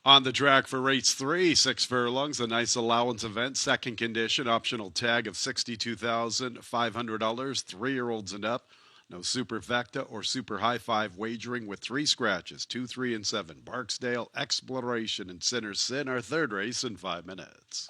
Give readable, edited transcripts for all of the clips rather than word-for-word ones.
On the track for race three, 6 furlongs, a nice allowance event, second condition, optional tag of $62,500, 3-year-olds and up. No superfecta or super high five wagering with 3 scratches, 2, 3, and 7. Barksdale, Exploration, and Sinner's Sin, our third race in 5 minutes.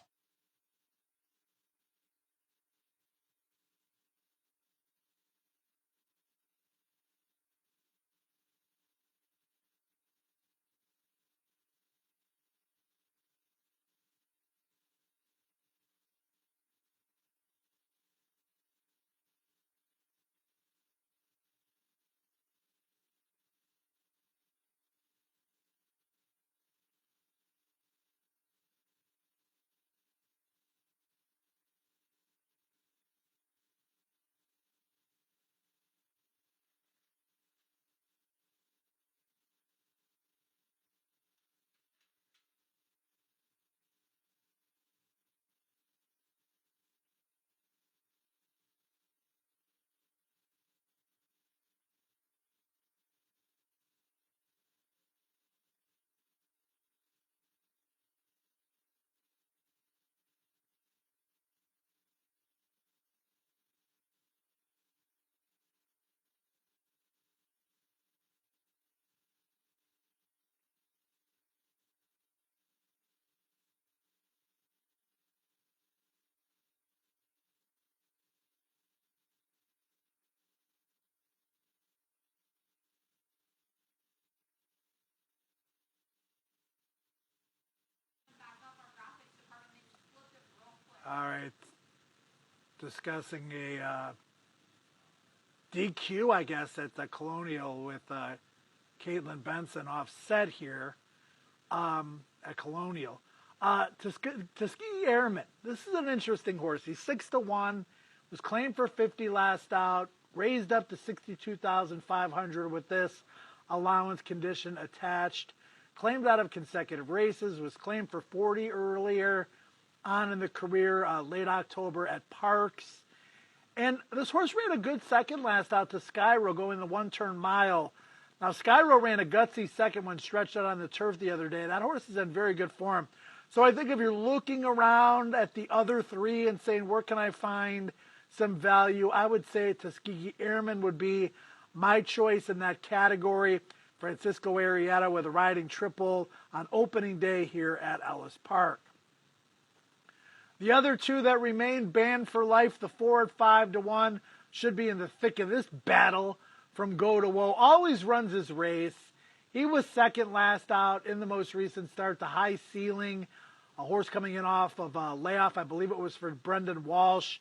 All right, discussing a DQ, I guess, at the Colonial with Caitlin Benson offset here at Colonial. Tuskegee Airman. This is an interesting horse. He's 6-1. Was claimed for 50 last out. Raised up to 62,500 with this allowance condition attached. Claimed out of consecutive races. Was claimed for 40 earlier on in the career, late October at Parks. And this horse ran a good second last out to Skyro going the one-turn mile. Now, Skyro ran a gutsy second when stretched out on the turf the other day. That horse is in very good form. So I think if you're looking around at the other three and saying, where can I find some value, I would say Tuskegee Airman would be my choice in that category. Francisco Arrieta with a riding triple on opening day here at Ellis Park. The other two that remain, Banned for Life, the 4 at 5-1, should be in the thick of this battle from Go to Woe. Always runs his race. He was second last out in the most recent start, the High Ceiling, a horse coming in off of a layoff. I believe it was for Brendan Walsh.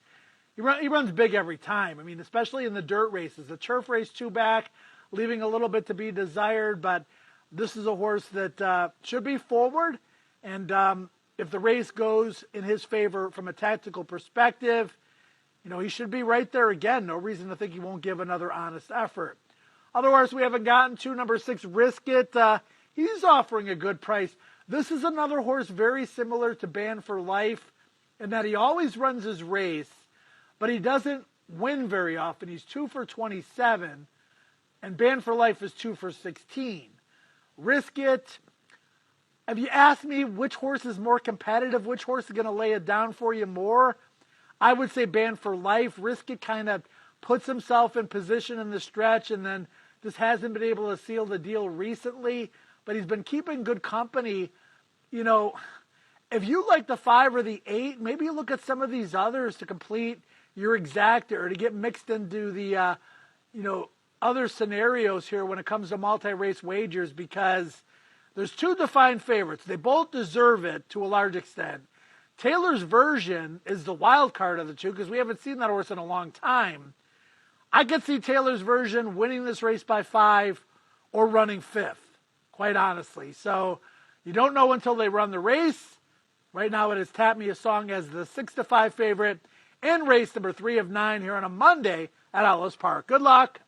He runs big every time. I mean, especially in the dirt races. The turf race, 2 back, leaving a little bit to be desired, but this is a horse that should be forward. And if the race goes in his favor from a tactical perspective, he should be right there again. No reason to think he won't give another honest effort. Otherwise, we haven't gotten to number 6, Risk It. He's offering a good price. This is another horse very similar to Banned for Life in that he always runs his race, but he doesn't win very often. He's 2 for 27, and Banned for Life is 2 for 16. Risk It. If you ask me which horse is more competitive, which horse is going to lay it down for you more, I would say Banned for Life. Risk It kind of puts himself in position in the stretch and then just hasn't been able to seal the deal recently, but he's been keeping good company. If you like the 5 or the 8, maybe you look at some of these others to complete your exacta or to get mixed into the, other scenarios here when it comes to multi-race wagers, because there's 2 defined favorites. They both deserve it to a large extent. Taylor's Version is the wild card of the 2 because we haven't seen that horse in a long time. I could see Taylor's Version winning this race by 5 or running 5th, quite honestly. So you don't know until they run the race. Right now it is Tap Me a Song as the 6-5 favorite in race number 3 of 9 here on a Monday at Ellis Park. Good luck.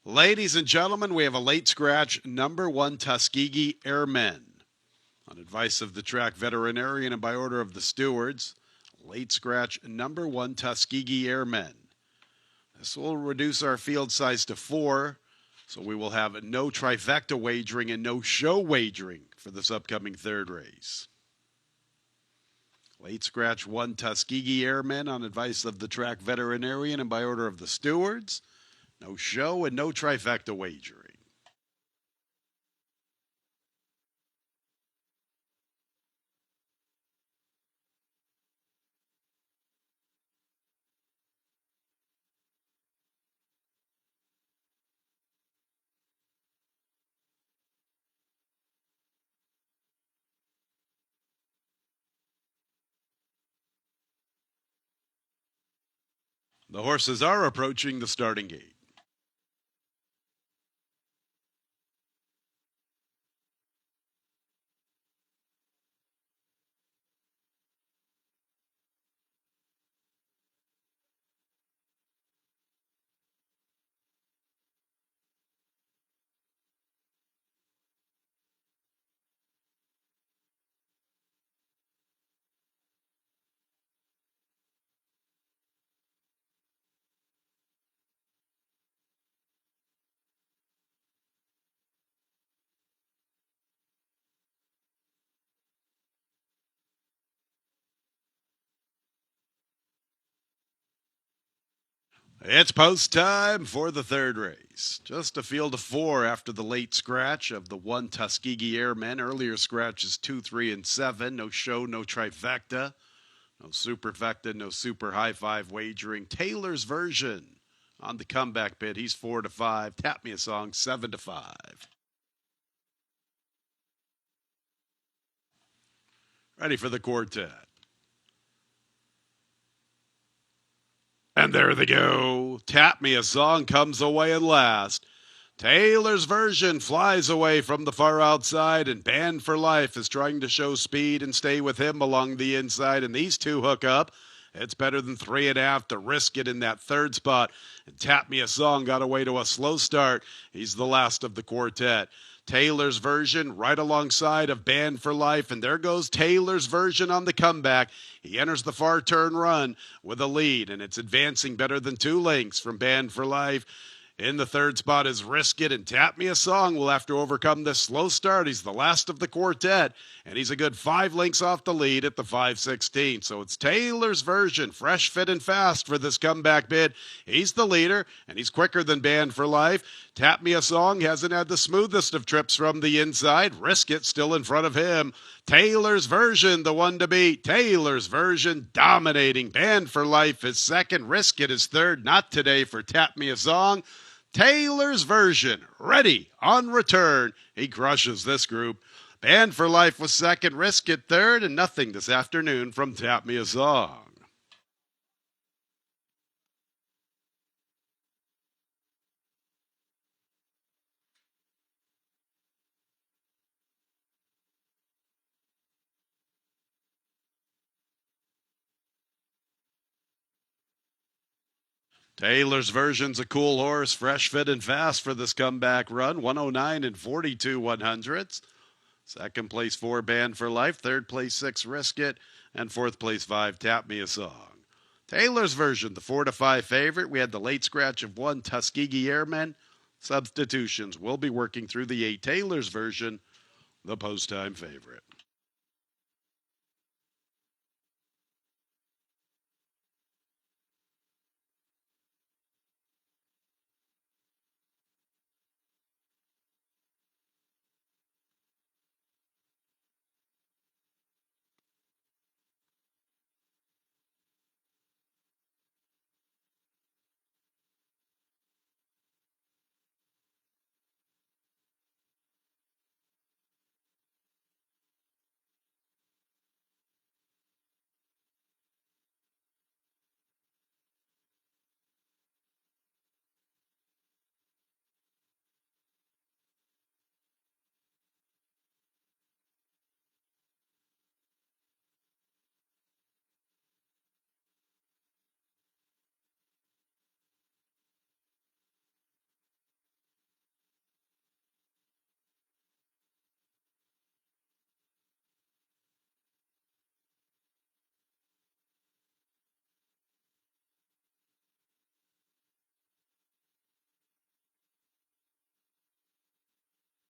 Ladies and gentlemen, we have a late scratch, number 1 Tuskegee Airmen. On advice of the track veterinarian and by order of the stewards, late scratch, number 1 Tuskegee Airmen. This will reduce our field size to 4, so we will have no trifecta wagering and no show wagering for this upcoming third race. Late scratch 1 Tuskegee Airmen on advice of the track veterinarian and by order of the stewards. No show and no trifecta wagering. The horses are approaching the starting gate. It's post time for the third race. Just a field of 4 after the late scratch of the 1 Tuskegee Airmen. Earlier scratches 2, 3, and 7. No show, no trifecta. No superfecta, no super high 5 wagering. Taylor's version on the comeback bid. He's 4-5. Tap me a song, 7-5. Ready for the quartet. And there they go. Tap Me a Song comes away at last. Taylor's version flies away from the far outside, and Band for Life is trying to show speed and stay with him along the inside, and these two hook up. It's better than 3.5 to risk it in that third spot. And Tap Me a Song got away to a slow start. He's the last of the quartet. Taylor's version right alongside of Band for Life, and there goes Taylor's version on the comeback. He enters the far turn run with a lead, and it's advancing better than 2 lengths from Band for Life. In the third spot is Risk It, and Tap Me a Song will have to overcome this slow start. He's the last of the quartet, and he's a good 5 lengths off the lead at the 5:16. So it's Taylor's version, fresh, fit, and fast for this comeback bid. He's the leader, and he's quicker than Band for Life. Tap Me a Song hasn't had the smoothest of trips from the inside. Risk It still in front of him. Taylor's version, the one to beat. Taylor's version dominating. Band for Life is second. Risk It is third. Not today for Tap Me a Song. Taylor's version, ready, on return. He crushes this group. Band for Life was second, Risk It third, and nothing this afternoon from Tap Me a Song. Taylor's version's a cool horse, fresh, fit, and fast for this comeback run. 109 and 42 100ths. Second place 4 Band for Life. Third place 6 Risk It. And fourth place 5 Tap Me a Song. Taylor's version, the 4-5 favorite. We had the late scratch of 1 Tuskegee Airmen. Substitutions will be working through the 8 Taylor's version, the post time favorite.